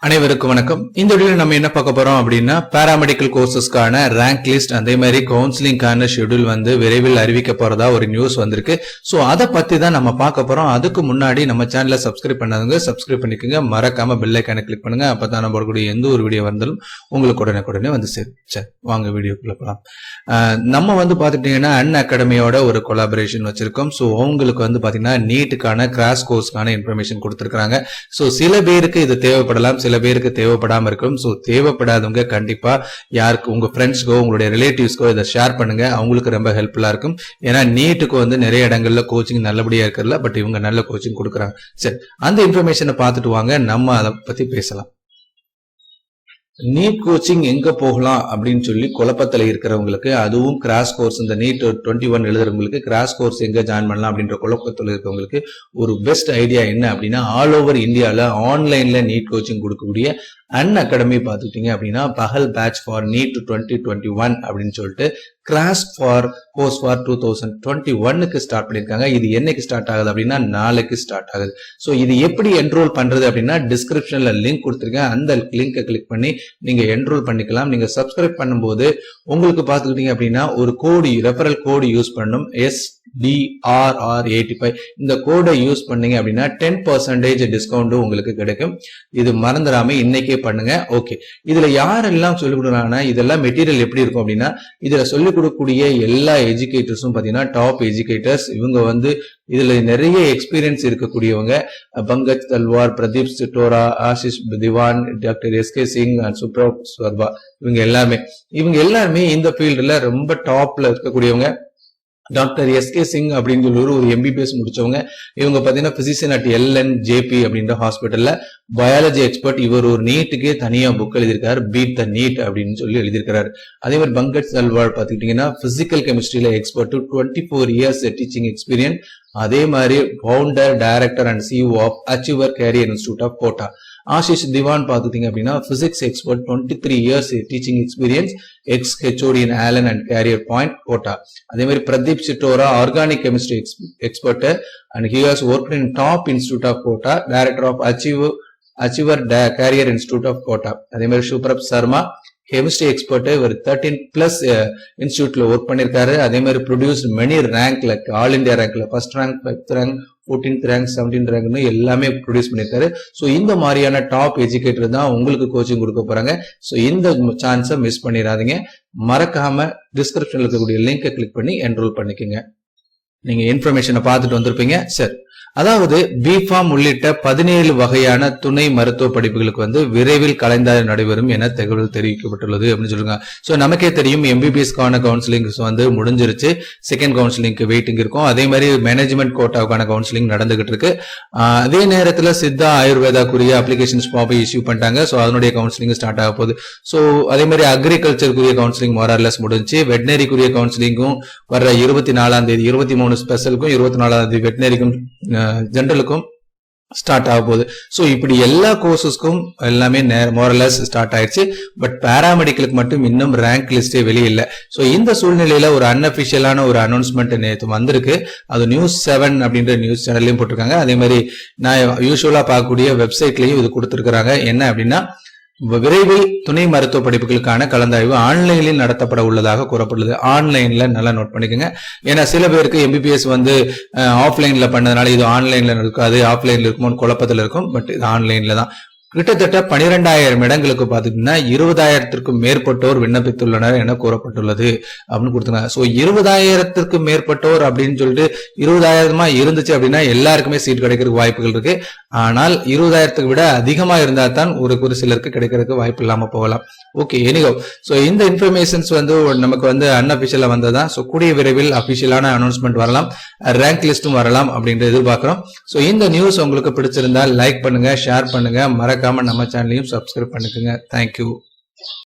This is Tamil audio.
அனைவருக்கும் வணக்கம். இந்த வீடியோல நம்ம என்ன பார்க்க போறோம் அப்படின்னா பாராமெடிக்கல் கோர்சஸ்க்கான ரேங்க் லிஸ்ட் அதே மாதிரி கவுன்சிலிங்கான ஷெட்யூல் விரைவில் அறிவிக்க போறதா ஒரு நியூஸ் வந்திருக்கு. சோ அதை பத்தி தான் நம்ம பார்க்க போறோம். அதுக்கு முன்னாடி நம்ம சேனலை சப்ஸ்கிரைப் பண்ணாதவங்க சப்ஸ்கிரைப் பண்ணிக்கோங்க, மறக்காம பெல் ஐகானை கிளிக் பண்ணுங்க. அப்பதான் நம்ம வரக்கூடிய எந்த ஒரு வீடியோ வந்தாலும் உங்களுக்கு உடனே வந்து சேரும். சரி, வாங்க வீடியோக்குள்ள போலாம். நம்ம பாத்துட்டீங்கன்னா அன்அகாடமியோட ஒரு கொலாபரேஷன் வச்சிருக்கோம். சோ அவங்களுக்கு பாத்தீங்கன்னா நீட்டுக்கான கிராஷ் கோர்ஸ்க்கான இன்ஃபர்மேஷன் கொடுத்திருக்காங்க. சோ சில பேருக்கு இது தேவைப்படலாம், சில பேருக்கு தேவைப்படாம இருக்கும். சோ தேவைப்படாதவங்க கண்டிப்பா யாருக்கு உங்க ஃப்ரெண்ட்ஸ்க்கோ உங்களுடைய ரிலேட்டிவ்ஸ்க்கோ இதை ஷேர் பண்ணுங்க. அவங்களுக்கு ரொம்ப ஹெல்ப்ஃபுல்லா இருக்கும். ஏன்னா நீட்டுக்கு நிறைய இடங்கள்ல கோச்சிங் நல்லபடியா இருக்கிறதுல, பட் இவங்க நல்ல கோச்சிங் கொடுக்குறாங்க. சரி, அந்த இன்ஃபர்மேஷனை பார்த்துட்டு வாங்க, நம்ம அதை பத்தி பேசலாம். நீட் கோச்சிங் எங்க போகலாம் அப்படின்னு சொல்லி குழப்பத்துல இருக்கிறவங்களுக்கு, அதுவும் கிராஷ் கோர்ஸ் இந்த நீட் 21 எழுதுறவங்களுக்கு கிராஷ் கோர்ஸ் எங்க ஜாயின் பண்ணலாம் அப்படின்ற குழப்பத்துல இருக்கிறவங்களுக்கு ஒரு பெஸ்ட் ஐடியா என்ன அப்படின்னா, ஆல் ஓவர் இந்தியால ஆன்லைன்ல நீட் கோச்சிங் கொடுக்கக்கூடிய அன்அகாடமி பாத்துக்கிட்டீங்க அப்படின்னா பகல் பேட்ச் ஃபார் நீட் 2021 அப்படின்னு சொல்லிட்டு கிராஷ் ஃபார் கோர்ஸ் ஃபார் 2021க்கு ஸ்டார்ட் பண்ணிருக்காங்க. இது என்னைக்கு ஸ்டார்ட் ஆகுது அப்படின்னா நாளைக்கு ஸ்டார்ட் ஆகுது. சோ இது எப்படி என்ரோல் பண்றது அப்படின்னா டிஸ்கிரிப்ஷன்ல லிங்க் கொடுத்துருக்கேன். அந்த லிங்கை கிளிக் பண்ணி நீங்க என்ரோல் பண்ணிக்கலாம். நீங்க சப்ஸ்கிரைப் பண்ணும்போது உங்களுக்கு பாத்துக்கிட்டீங்க அப்படின்னா ஒரு கோடு, ரெஃபரல் கோடு யூஸ் பண்ணணும், SDRR85. இந்த கோடை யூஸ் பண்ணீங்க அப்படின்னா 10% டிஸ்கவுண்ட் உங்களுக்கு கிடைக்கும். இது மறந்துடாம இன்னைக்கே பண்ணுங்க. ஓகே, இதுல யாரெல்லாம் சொல்லிக் கொடுக்குறாங்கன்னா இதெல்லாம் மெட்டீரியல் எப்படி இருக்கும் அப்படின்னா, இதுல சொல்லிக் கொடுக்கக்கூடிய எல்லா எஜுகேட்டர்ஸும் பாத்தீங்கன்னா டாப் எஜுகேட்டர்ஸ். இவங்க இதுல நிறைய எக்ஸ்பீரியன்ஸ் இருக்கக்கூடியவங்க. பங்கஜ் தல்வார், பிரதீப் சிட்டோரா, ஆஷிஷ் திவான், டாக்டர் SK சிங் அண்ட் சுப்ரப் ஸ்வர்பா, இவங்க எல்லாருமே இந்த ஃபீல்டுல ரொம்ப டாப்ல இருக்கக்கூடியவங்க. டாக்டர் SK சிங் அப்படின்னு சொல்லி ஒரு MBBS முடிச்சவங்க. இவங்க பாத்தீங்கன்னா பிசிசியன் அட் LNJP அப்படின்ற ஹாஸ்பிட்டல்ல பயாலஜி எக்ஸ்பர்ட். இவர் ஒரு நீட்டுக்கே தனியா புக் எழுதியிருக்காரு, பீட் த நீட் அப்படின்னு சொல்லி எழுதியிருக்காரு. அதே மாதிரி பங்கஜ் தல்வார் பாத்துக்கிட்டீங்கன்னா பிசிக்கல் கெமிஸ்ட்ரியில எக்ஸ்பர்ட், 24 இயர்ஸ் டீச்சிங் எக்ஸ்பீரியன்ஸ். அதே மாதிரி founder, director and CEO of achiever career institute of Kota. Ashish Diwan பாத்துட்டீங்க அப்படின்னா physics expert, 23 years teaching experience, ex-HOD in Allen and Carrier Point, Kota. அதே மாதிரி Pradeep Chittora, organic chemistry expert and he has worked in top institute of Kota, director of Achiever Carrier Institute of Kota. அதே மாதிரி சுப்ரப் சர்மா, கெமிஸ்ட்ரி எக்ஸ்பர்ட், ஒரு 13+ இன்ஸ்டிடியூட்ல ஒர்க் பண்ணிருக்காரு. அதே மாதிரி ப்ரொடியூஸ் மெனி ரேங்க்ல, ஆல் இந்தியா ரேங்க்ல first rank, 5th rank, 14th rank, 17th ரேங்க்னு எல்லாமே ப்ரொடியூஸ் பண்ணிருக்காரு. சோ இந்த மாதிரியான டாப் எஜுகேட்டர் தான் உங்களுக்கு கோச்சிங் கொடுக்க போறாங்க. சோ இந்த சான்ஸை மிஸ் பண்ணிடாதீங்க. மறக்காம டிஸ்கிரிப்ஷன்ல இருக்கக்கூடிய லிங்கை கிளிக் பண்ணி என்ரோல் பண்ணிக்கோங்க. நீங்க இன்ஃபர்மேஷனை பார்த்துட்டு வந்திருப்பீங்க. சரி, அதாவது பிஃபார்ம் உள்ளிட்ட 17 வகையான துணை மருத்துவ படிப்புகளுக்கு விரைவில் கலந்தாய்வு நடைபெறும் என தகவல் தெரிவிக்கப்பட்டுள்ளது அப்படின்னு சொல்லுங்க. சோ நமக்கே தெரியும் MBBSக்கான கவுன்சிலிங் முடிஞ்சிருச்சு. செகண்ட் கவுன்சிலிங்க்கு வெயிட்டிங் இருக்கும். அதே மாதிரி மேனேஜ்மெண்ட் கோட்டாவுக்கான கவுன்சிலிங் நடந்துகிட்டு இருக்கு. அதே நேரத்துல சித்தா ஆயுர்வேதாக்குரிய அப்ளிகேஷன்ஸ் ஃபார்ம் இஷ்யூ பண்ணிட்டாங்க. சோ அதனுடைய கவுன்சிலிங் ஸ்டார்ட் ஆக போகுது. சோ அதே மாதிரி அக்ரிகல்ச்சருக்குரிய கவுன்சிலிங் மோரர்லெஸ் முடிஞ்சு. வெட்டினரிக்குரிய கவுன்சிலிங்கும் வர்ற 24ஆம் தேதி, 23 ஸ்பெஷலுக்கும் 24ஆம் தேதி வெட்டினரிக்கும் ஜெனரலுக்கும் ஸ்டார்ட் ஆக போகுது. சோ இப்படி எல்லா கோர்சஸ்க்கும் எல்லாமே மோரலஸ் ஸ்டார்ட் ஆயிடுச்சு. பட் பாராமெடிக்கலுக்கு மட்டும் இன்னும் ரேங்க் லிஸ்டே வெளியே இல்ல. சோ இந்த சூழ்நிலையில ஒரு அன்அபிஷியலான ஒரு அனௌன்ஸ்மெண்ட் நேற்று வந்திருக்கு. அது நியூஸ் 7 அப்படின்ற நியூஸ் சேனல்லையும் போட்டிருக்காங்க. அதே மாதிரி நான் யூஸ்வலா பார்க்கக்கூடிய வெப்சைட்லயும் இது கொடுத்திருக்காங்க. என்ன அப்படின்னா, விரைவில் துணை மருத்துவ படிப்புகளுக்கான கலந்தாய்வு ஆன்லைனில் நடத்தப்பட உள்ளதாக கூறப்படுது. ஆன்லைன்ல நல்லா நோட் பண்ணிக்கோங்க. ஏன்னா சில பேருக்கு MBBS ஆஃப்லைன்ல பண்ணதுனால இது ஆன்லைன்ல இருக்காது, ஆஃப்லைன்ல இருக்குமோ குழப்பத்தில் இருக்கும். பட் இது ஆன்லைன்ல தான். கிட்டத்தட்ட 12,000 இடங்களுக்கு பாத்தீங்கன்னா 20,000த்திற்கும் மேற்பட்டோர் விண்ணப்பித்துள்ளனர் என கூறப்பட்டுள்ளது அப்படின்னு கொடுத்தாங்க. சோ 20,000த்திற்கு மேற்பட்டோர் அப்படின்னு சொல்லிட்டு 20,000 இருந்துச்சு அப்படின்னா எல்லாருக்குமே சீட் கிடைக்கிறதுக்கு வாய்ப்புகள் இருக்கு. ஆனால் 20,000த்துக்கு விட அதிகமா இருந்தா தான் ஒரு சிலருக்கு கிடைக்கிறதுக்கு வாய்ப்பு இல்லாம போகலாம். ஓகே, எனிகோ சோ இந்த இன்ஃபர்மேஷன்ஸ் நமக்கு அன்அபிஷியலா வந்ததா. சோ கூடிய விரைவில் அபிஷியலான அனௌன்ஸ்மெண்ட் வரலாம், ரேங்க் லிஸ்டும் வரலாம் அப்படின்னு எதிர்பார்க்கிறோம். சோ இந்த நியூஸ் உங்களுக்கு பிடிச்சிருந்தா லைக் பண்ணுங்க, ஷேர் பண்ணுங்க, மறக்காம நம்ம சேனலையும் சப்ஸ்கிரைப் பண்ணிக்கோங்க. தேங்க்யூ.